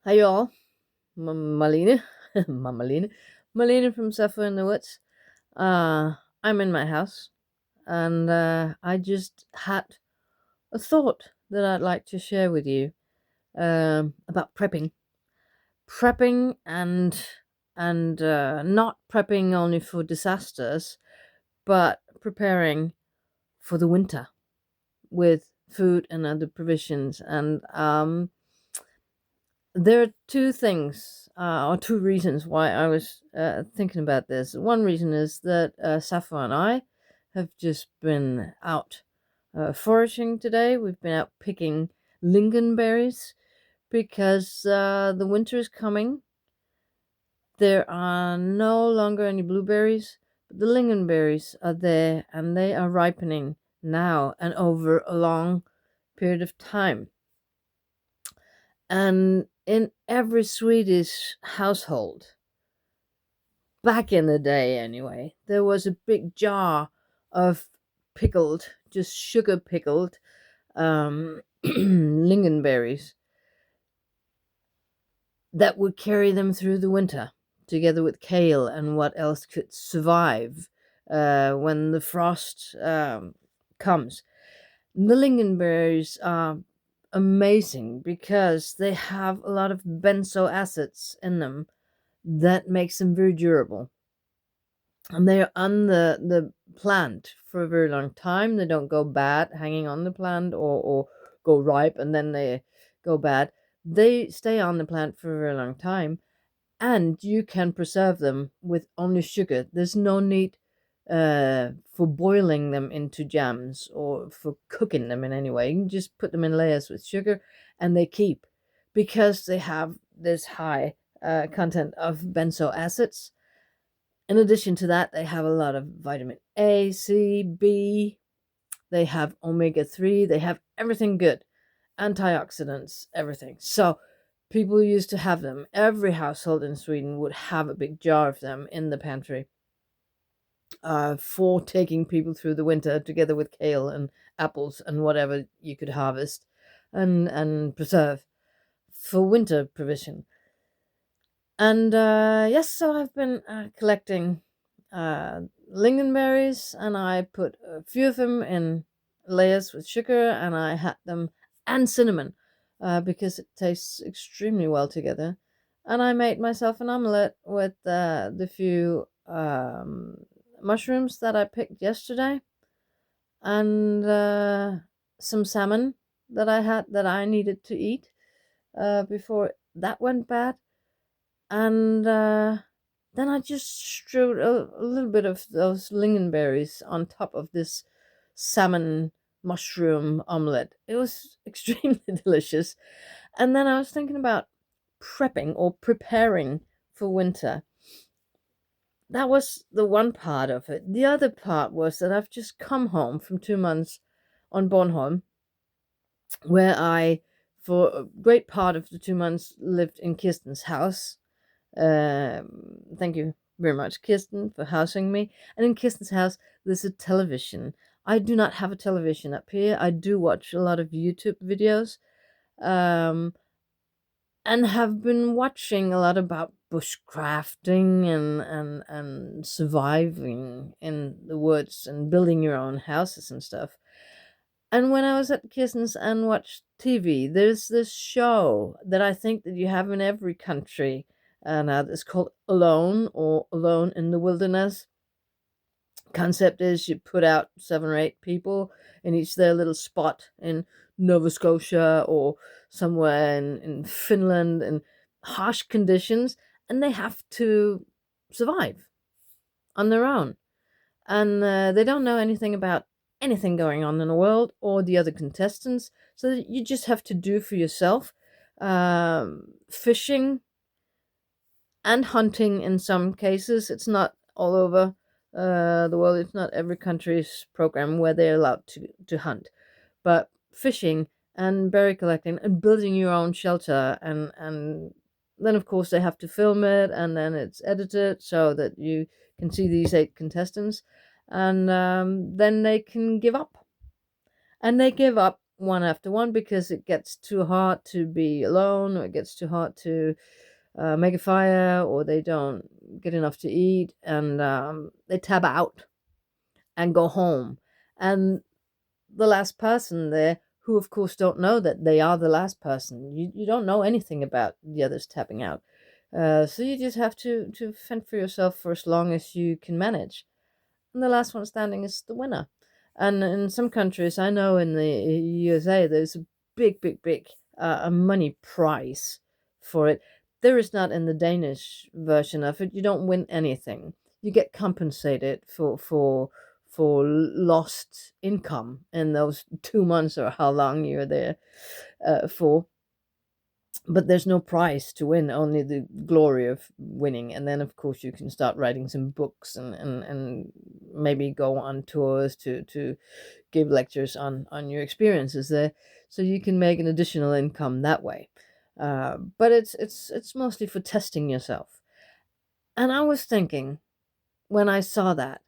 Hi y'all, Malina, Malina from Suffer in the Woods. I'm in my house, and I just had a thought that I'd like to share with you about prepping, and not prepping only for disasters, but preparing for the winter with food and other provisions. And there are two things, or two reasons why I was thinking about this. One reason is that Sappho and I have just been out foraging today. We've been out picking lingonberries because the winter is coming. There are no longer any blueberries, but the lingonberries are there and they are ripening now and over a long period of time. And in every Swedish household, back in the day anyway, there was a big jar of pickled, just sugar pickled lingonberries that would carry them through the winter, together with kale and what else could survive when the frost comes. The lingonberries are amazing because they have a lot of benzo acids in them that makes them very durable. And they're on the plant for a very long time. They don't go bad hanging on the plant or go ripe and then they go bad. They stay on the plant for a very long time, and you can preserve them with only sugar. There's no need for boiling them into jams or for cooking them in any way. You can just put them in layers with sugar and they keep because they have this high content of benzo acids. In addition to that, they have a lot of vitamin A, C, B. They have omega 3. They have everything good, antioxidants, everything. So people used to have them. Every household in Sweden would have a big jar of them in the pantry for taking people through the winter, together with kale and apples and whatever you could harvest and preserve for winter provision. And yes, so I've been collecting lingonberries, and I put a few of them in layers with sugar, and I had them and cinnamon because it tastes extremely well together. And I made myself an omelette with the few mushrooms that I picked yesterday, and some salmon that I had that I needed to eat before that went bad. And then I just strewed a little bit of those lingonberries on top of this salmon mushroom omelette. It was extremely delicious. And then I was thinking about prepping or preparing for winter. That was the one part of it. The other part was that I've just come home from 2 months on Bornholm, where I, for a great part of the 2 months, lived in Kirsten's house. Thank you very much, Kirsten, for housing me. And in Kirsten's house, there's a television. I do not have a television up here. I do watch a lot of YouTube videos, um, and have been watching a lot about bushcrafting and surviving in the woods and building your own houses and stuff. And when I was at Kirsten's and watched TV, there's this show that I think that you have in every country now. It's called Alone or Alone in the Wilderness. Concept is you put out 7 or 8 people in each their little spot in Nova Scotia or somewhere in Finland in harsh conditions, and they have to survive on their own. And they don't know anything about anything going on in the world or the other contestants. So you just have to do for yourself. Fishing and hunting in some cases. It's not all over the world. It's not every country's program where they're allowed to hunt. But fishing and berry collecting and building your own shelter, and then of course they have to film it, and then it's edited so that you can see these 8 contestants, and then they can give up, and they give up one after one because it gets too hard to be alone, or it gets too hard to make a fire, or they don't get enough to eat, and they tab out and go home. And the last person there, who of course don't know that they are the last person, you don't know anything about the others tapping out. So you just have to fend for yourself for as long as you can manage. And the last one standing is the winner. And in some countries, I know in the USA, there's a big a money prize for it. There is not in the Danish version of it. You don't win anything. You get compensated for lost income in those 2 months or how long you're there for. But there's no prize to win, only the glory of winning. And then of course you can start writing some books, and maybe go on tours to give lectures on your experiences there, so you can make an additional income that way. But it's mostly for testing yourself. And I was thinking, when I saw that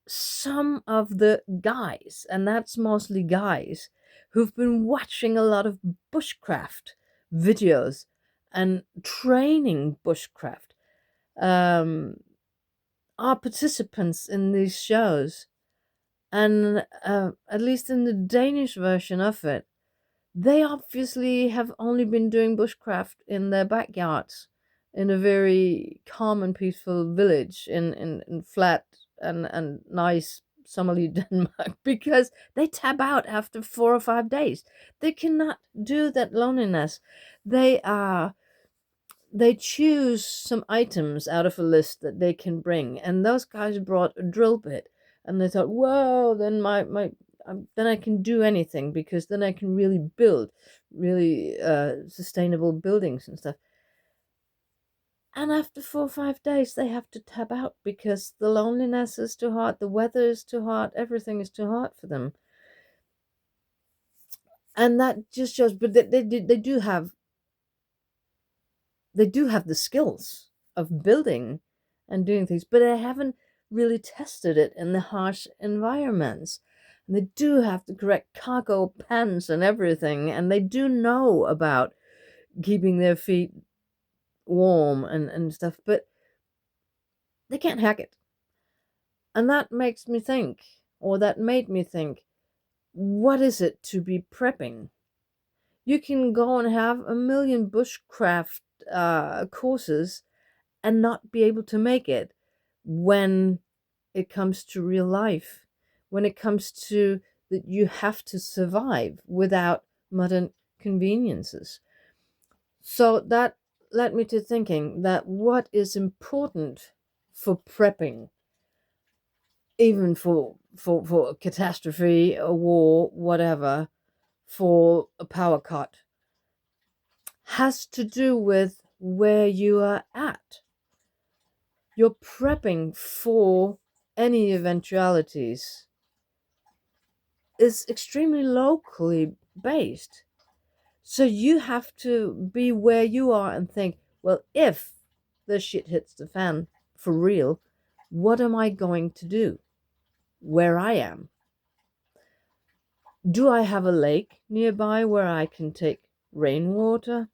some of the guys, and that's mostly guys, who've been watching a lot of bushcraft videos and training bushcraft, um, are participants in these shows. And at least in the Danish version of it, they obviously have only been doing bushcraft in their backyards, in a very calm and peaceful village in flat and nice summerly Denmark, because they tab out after 4 or 5 days. They cannot do that loneliness. They choose some items out of a list that they can bring, and those guys brought a drill bit, and they thought, whoa, then then I can do anything, because then I can really build really sustainable buildings and stuff. And after 4 or 5 days, they have to tab out because the loneliness is too hard, the weather is too hard, everything is too hard for them. And that just shows, but they do have the skills of building and doing things, but they haven't really tested it in the harsh environments. And they do have the correct cargo pants and everything, and they do know about keeping their feet warm and stuff, but they can't hack it. And that makes me think, or that made me think, what is it to be prepping? You can go and have a million bushcraft courses and not be able to make it when it comes to real life, when it comes to that you have to survive without modern conveniences. So that led me to thinking that what is important for prepping, even for a catastrophe, a war, whatever, for a power cut, has to do with where you are at. You're prepping for any eventualities is extremely locally based. So you have to be where you are and think, well, if the shit hits the fan for real, what am I going to do where I am? Do I have a lake nearby where I can take rainwater?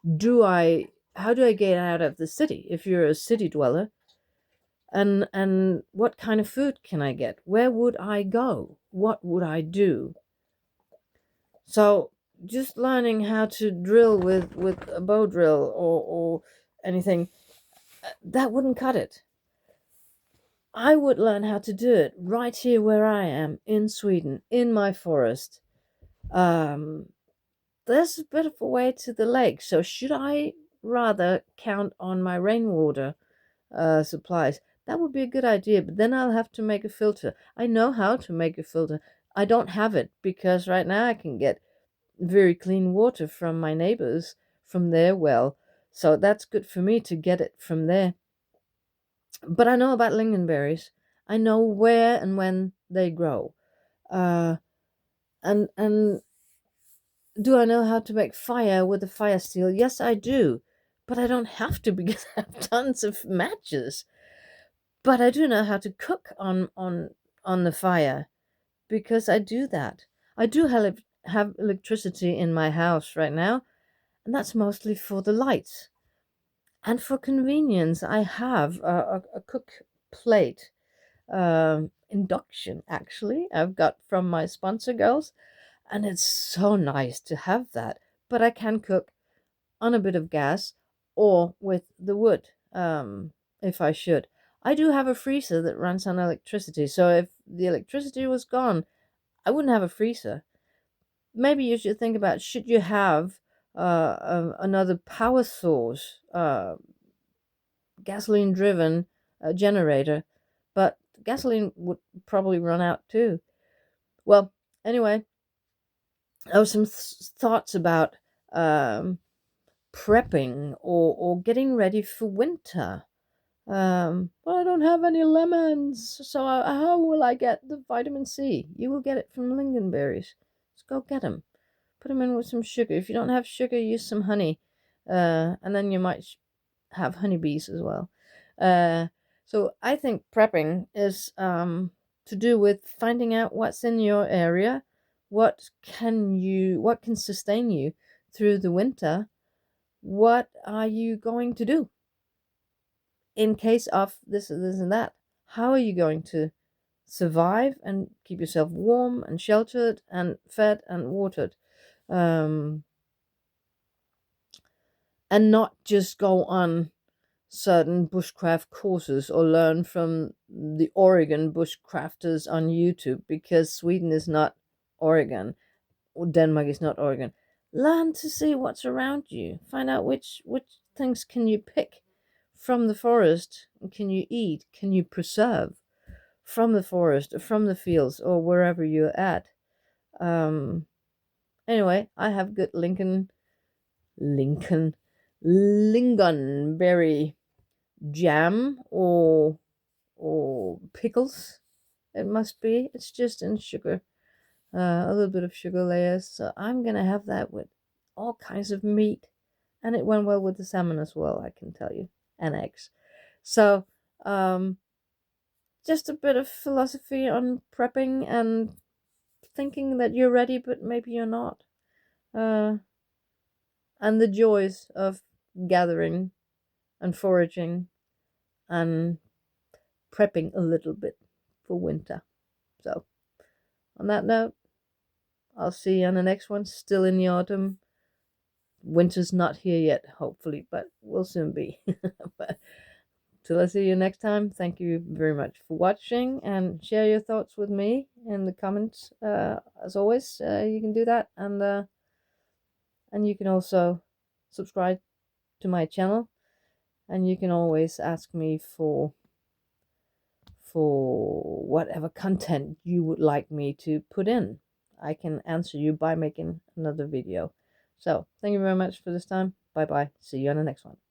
How do I get out of the city if you're a city dweller? And what kind of food can I get? Where would I go? What would I do? So just learning how to drill with a bow drill or anything, that wouldn't cut it. I would learn how to do it right here where I am in Sweden, in my forest. There's a bit of a way to the lake, so should I rather count on my rainwater supplies? That would be a good idea, but then I'll have to make a filter. I know how to make a filter. I don't have it because right now I can get very clean water from my neighbors from their well. So that's good for me to get it from there. But I know about lingonberries. I know where and when they grow. And do I know how to make fire with a fire steel? Yes, I do. But I don't have to because I have tons of matches. But I do know how to cook on the fire because I do that. I do have electricity in my house right now, and that's mostly for the lights. And for convenience, I have a cook plate, induction actually, I've got from my sponsor girls, and it's so nice to have that. But I can cook on a bit of gas or with the wood, if I should. I do have a freezer that runs on electricity, so if the electricity was gone, I wouldn't have a freezer. Maybe you should think about, should you have another power source, gasoline driven generator, but gasoline would probably run out too. Well, anyway, there were some thoughts about prepping or getting ready for winter. But I don't have any lemons, so how will I get the vitamin C? You will get it from lingonberries. Just go get them. Put them in with some sugar. If you don't have sugar, use some honey, and then you might have honeybees as well. Uh, so I think prepping is to do with finding out what's in your area, what can sustain you through the winter, what are you going to do in case of this and that. How are you going to survive and keep yourself warm and sheltered and fed and watered? Um, and not just go on certain bushcraft courses or learn from the Oregon bushcrafters on YouTube, because Sweden is not Oregon or Denmark is not Oregon. Learn to see what's around you. Find out which things can you pick from the forest, can you eat, can you preserve from the forest or from the fields or wherever you're at. Um, anyway, I have good Lincoln lingonberry jam or pickles. It must be. It's just in sugar, a little bit of sugar layers. So I'm gonna have that with all kinds of meat, and it went well with the salmon as well, I can tell you, and eggs. So just a bit of philosophy on prepping and thinking that you're ready, but maybe you're not. Uh, and the joys of gathering and foraging and prepping a little bit for winter. So, on that note, I'll see you on the next one. Still in the autumn. Winter's not here yet, hopefully, but will soon be. But till I see you next time, thank you very much for watching, and share your thoughts with me in the comments. As always, you can do that, and you can also subscribe to my channel, and you can always ask me for whatever content you would like me to put in. I can answer you by making another video. So, thank you very much for this time. Bye bye. See you on the next one.